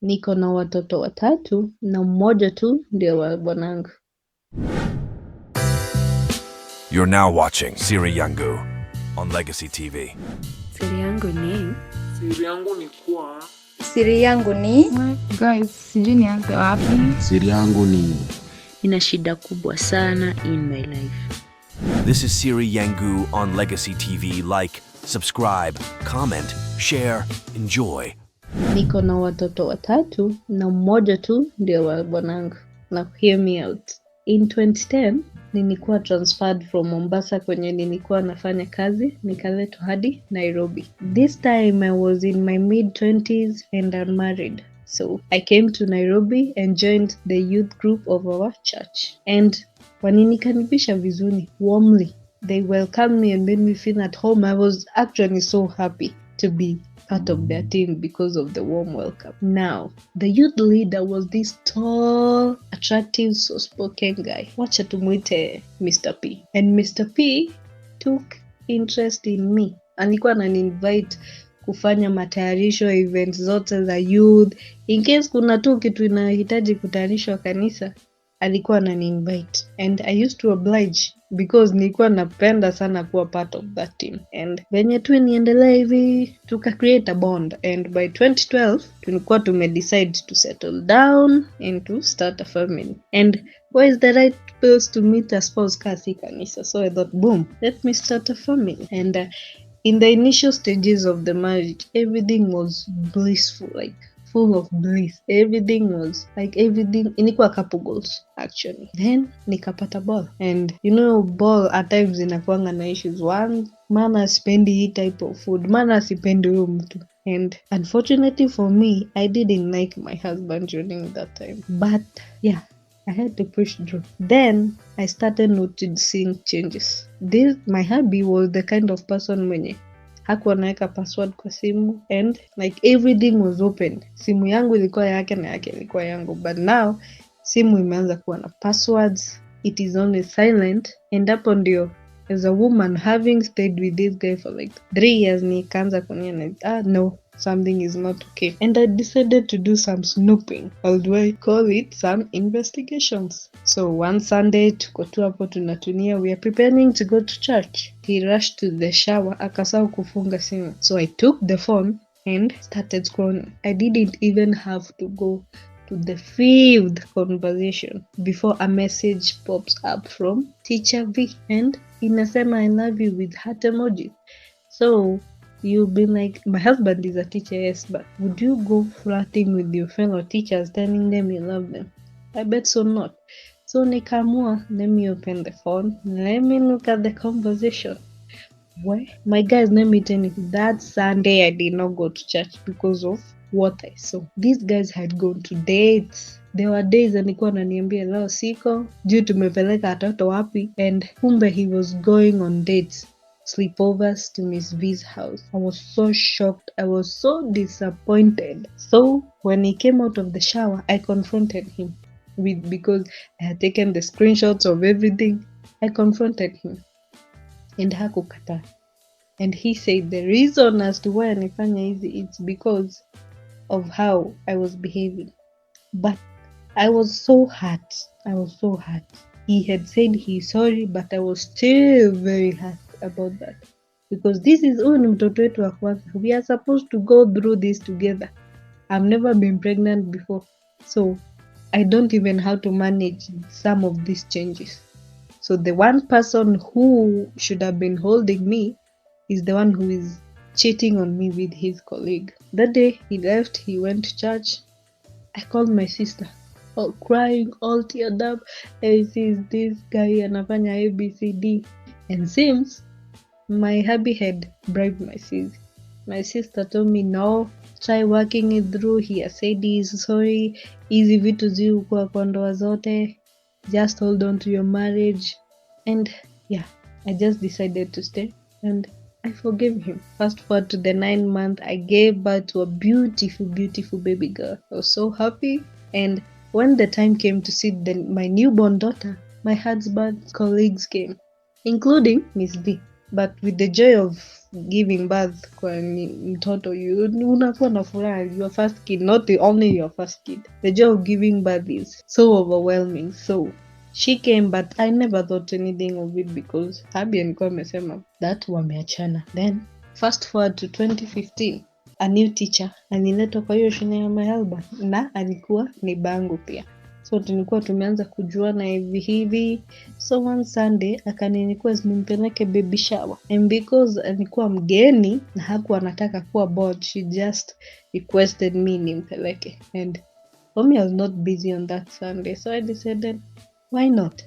Niko na watoto watatu na mmoja tu ndio wa bwanangu. You're now watching Siri Yangu on LegacyTV. Siri yangu ni Siri yangu ni kuwa Siri yangu ni guys, sijui nianze wapi. Siri yangu ni Nina shida kubwa sana in my life. This is Siri Yangu on LegacyTV. Like, subscribe, comment, share, enjoy. Niko na watoto watatu na mmoja tu ndio wa bwanangu. Now hear me out. In 2010 nilikuwa transferred from Mombasa kwenye nilikuwa nafanya kazi, nikaletwa hadi Nairobi. This time I was in my mid-20s and unmarried. So I came to Nairobi and joined the youth group of our church. And waninikaribisha vizuri, warmly. They welcomed me and made me feel at home. I was actually so happy to be part of their team because of the warm welcome. Now, the youth leader was this tall, attractive, soft-spoken guy. Wacha tumuite Mr. P. And Mr. P took interest in me. Alikuwa anani-invite kufanya matayarisho events zote za youth. In case kuna tu kitu inahitaji kutayarishwa kanisa, alikuwa anani-invite. And I used to oblige because nilikuwa napenda sana kuwa part of that team. And venye tu niendelea hivi tuka create a bond, and by 2012 tulikuwa decide to settle down and to start a family. And where is the right place to meet a spouse kasi kanisa? So I thought, boom, let me start a family. And in the initial stages of the marriage, everything was blissful, like full of bliss. Everything was like ilikuwa couple goals actually. Then nikapata ball, and you know ball at times inakuanga na issues. One, maana sipendi hii type of food, maana sipendi huyo mtu. And unfortunately for me, I didn't like my husband during that time, but yeah, I had to push through. Then I started noticing changes. My hubby was the kind of person mwenye hakuwa naweka password kwa simu, and like everything was open. Simu yangu ilikuwa yake na yake ilikuwa yangu, but now simu imeanza kuwa na passwords. It is only silent. And hapo ndio, as a woman having stayed with this guy for like 3 years, nikaanza kuona no, something is not okay. And I decided to do some snooping, or do I call it some investigations. So one Sunday tuko tu hapo tunatunia, we are preparing to go to church. He rushed to the shower, akasahau kufunga simu. So I took the phone and started scrolling. I didn't even have to go to the 5th conversation before a message pops up from Teacher V, and inasema I love you with heart emoji. So you'll be like, my husband is a teacher, yes, but would you go flirting with your fellow teachers telling them you love them? I bet so not. So nikaamua, let me open the phone, let me look at the conversation. Well, my guys, let me tell you, that Sunday I did not go to church because of what I saw. These guys had gone to dates. There were days alikuwa ananiambia leo siko, juu tumepeleka watoto wapi, and kumbe he was going on dates, sleepovers to Miss V's house. I was so shocked. I was so disappointed. So when he came out of the shower, I confronted him because I had taken the screenshots of everything. I confronted him and hakukata. And he said the reason as to why anifanya hizi, it's because of how I was behaving. But I was so hurt. He had said he's sorry, but I was still very hurt about that, because this is huyu ni mtoto wetu wa kwanza. We are supposed to go through this together. I've never been pregnant before, so I don't even know how to manage some of these changes. So the one person who should have been holding me is the one who is cheating on me with his colleague. That day he left, he went to church. I called my sister, all crying, all teared up. Hey, sis, this guy anafanya ABCD. And seems my hubby had bribed my sis. My sister told me, no, try working it through. He has said he is sorry. Hizi vitu ziukuwa kwa ndoa zote. Just hold on to your marriage. And yeah, I just decided to stay, and I forgave him. Fast forward to the 9th month, I gave birth to a beautiful, beautiful baby girl. I was so happy. And when the time came to see my newborn daughter, my husband's colleagues came, including Miss V. but with the joy of giving birth kwa mtoto, unakuwa na furaha, your first kid, not the only your first kid. The joy of giving birth is so overwhelming. So she came, but I never thought anything of it because Habi alikuwa amesema that wameachana. Then fast forward to 2015, a new teacher aliletwa kwa hiyo shule ya Maelba na alikuwa ni bangu pia. So tulikuwa tumeanza kujuana hivi. So one Sunday akanirequest nimpeleke baby shower, and because alikuwa mgeni na hakuwa anataka kuwa bored, she just requested me nimpeleke, and for me I was not busy on that Sunday, so I decided why not,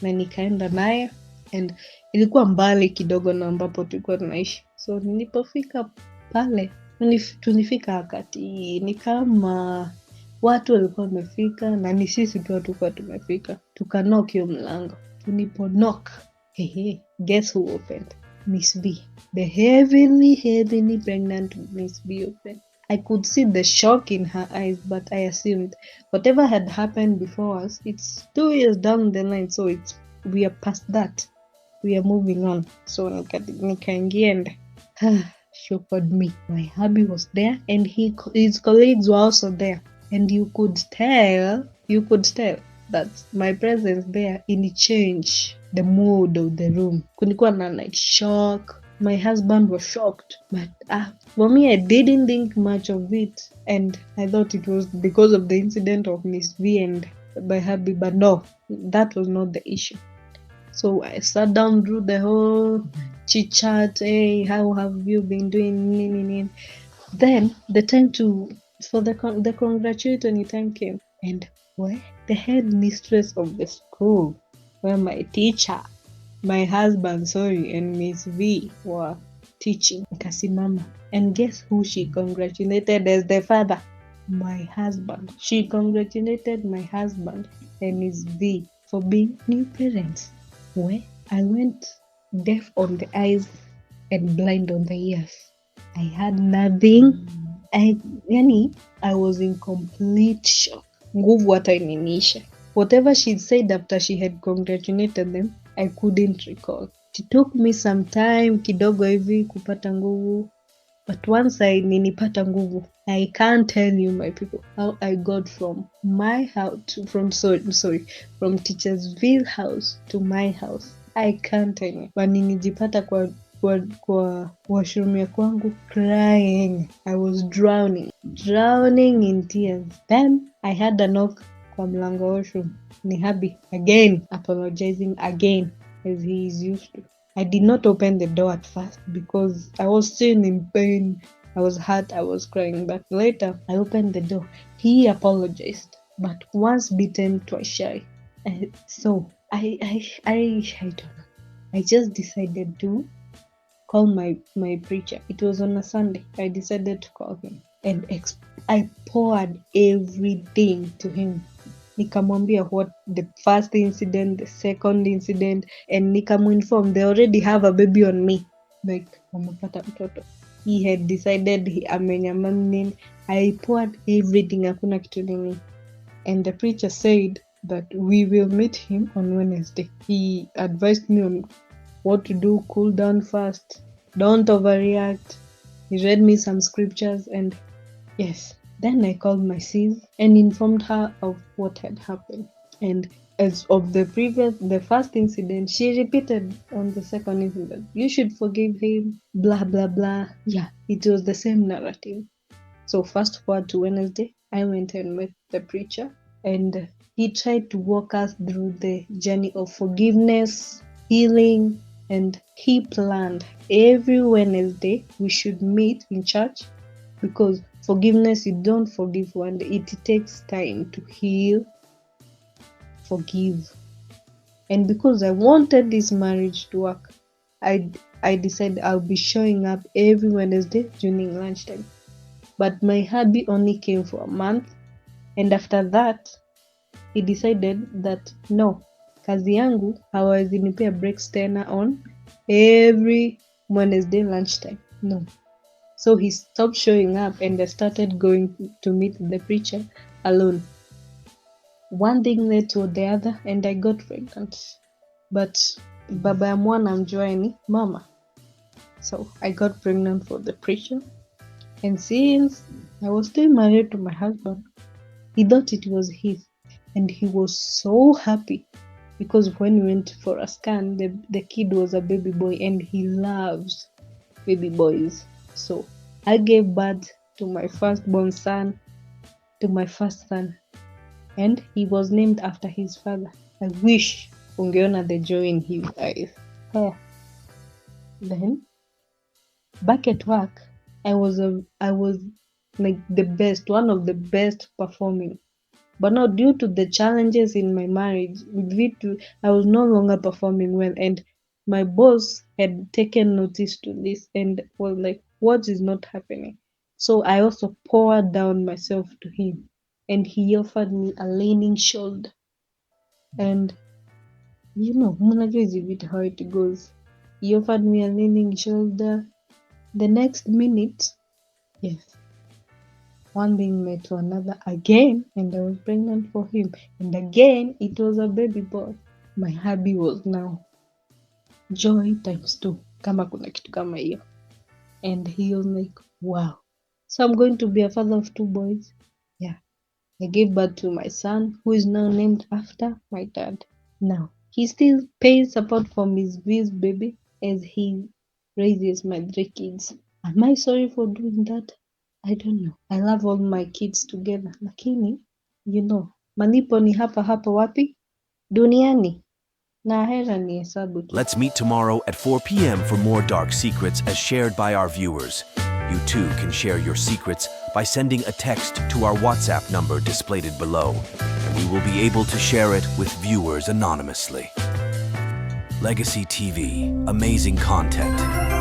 na nikaenda naye, and ilikuwa mbali kidogo na ambapo tulikuwa tunaishi. So nilipofika pale tulifika wakati ni kama watu walikuwa wamefika na ni sisi tu tulikuwa tumefika. Tukanock hiyo mlango. Tuliponock, guess who opened? Miss B. The heavily pregnant Miss B opened. I could see the shock in her eyes, but I assumed whatever had happened before us, it's 2 years down the line, so we are past that. We are moving on. So nikaingia and showed me. My hubby was there, and his colleagues were also there. And you could tell that my presence there changed the mood of the room. Kulikuwa na like shock. My husband was shocked, but for me I didn't think much of it, and I thought it was because of the incident of Miss V and my hubby, but no, that was not the issue. So I sat down through the whole chit chat. Hey, how have you been doing? Then the time for the congratulatory time came, and where the head mistress of the school, where my teacher, my husband, and Miss V were teaching, kasimama, and guess who she congratulated as the father? My husband. She congratulated my husband and Miss V for being new parents. Where I went deaf on the eyes and blind on the ears. I had nothing. I was in complete shock. Nguvu hata ininiisha. Whatever she said after she had congratulated them, I couldn't recall. It took me some time kidogo hivi kupata nguvu, but once ninipata nguvu, I can't tell you, my people, how I got from my house from Teachersville house to my house. I can't tell you. Waninijipata kwa washroom ya kwangu crying. I was drowning in tears. Then I had a knock kwa mlango wa washroom. Ni hubby again, apologizing again as he is used to. I did not open the door at first because I was still in pain. I was hurt, I was crying, but later I opened the door. He apologized, but once bitten, twice shy. So I don't know. I just decided to call my preacher. It was on a Sunday. I decided to call him and I poured everything to him. Nikamwambia what the first incident, the second incident, and nikamuinform they already have a baby on me. Like, wamepata mtoto. He had decided amenyamaza. I poured everything, hakuna kitu nini. And the preacher said that we will meet him on Wednesday. He advised me on what to do, cool down fast, don't overreact. He read me some scriptures, and yes, then I called my sis and informed her of what had happened. And as of the first incident, she repeated on the second incident, you should forgive him, blah, blah, blah. Yeah, it was the same narrative. So fast forward to Wednesday, I went and met the preacher, and he tried to walk us through the journey of forgiveness, healing, and he planned every Wednesday we should meet in church, because forgiveness, you don't forgive one day. It takes time to heal, forgive. And because I wanted this marriage to work, I decided I'll be showing up every Wednesday during lunchtime. But my hubby only came for a month, and after that he decided that no, kazi yangu hawezi nipea breaks tena on every Wednesday lunchtime. No. So he stopped showing up, and I started going to meet the preacher alone. One thing led to the other, and I got pregnant. But baba ya mwana amjuae ni mama. So I got pregnant for the preacher, and since I was still married to my husband, he thought it was his, and he was so happy because when we went for a scan, the kid was a baby boy, and he loves baby boys. So I gave birth to my firstborn son, to my first son, and he was named after his father. I wish ungeona the joy in his eyes. Then back at work, I was like the best, one of the best performing. But now, due to the challenges in my marriage, I was no longer performing well, and my boss had taken notice to this and was like, "What is not happening?" So I also poured down myself to him, and he offered me a leaning shoulder. And mnajua hizi vitu how it goes. He offered me a leaning shoulder. The next minute, yes, one thing led to another again, and I was pregnant for him. And again, it was a baby boy. My hubby was now joy times 2, kama kuna kitu kama hiyo. And he was like, wow. So I'm going to be a father of 2 boys. Yeah. I gave birth to my son, who is now named after my dad. Now, he still pays support from his baby as he raises my 3 kids. Am I sorry for doing that? I don't know. I love all my kids together. Lakini, malipo ni hapa hapa wapi? Duniani. Na hera ni hesabu tu. Let's meet tomorrow at 4 p.m. for more dark secrets as shared by our viewers. You too can share your secrets by sending a text to our WhatsApp number displayed below, and we will be able to share it with viewers anonymously. Legacy TV, amazing content.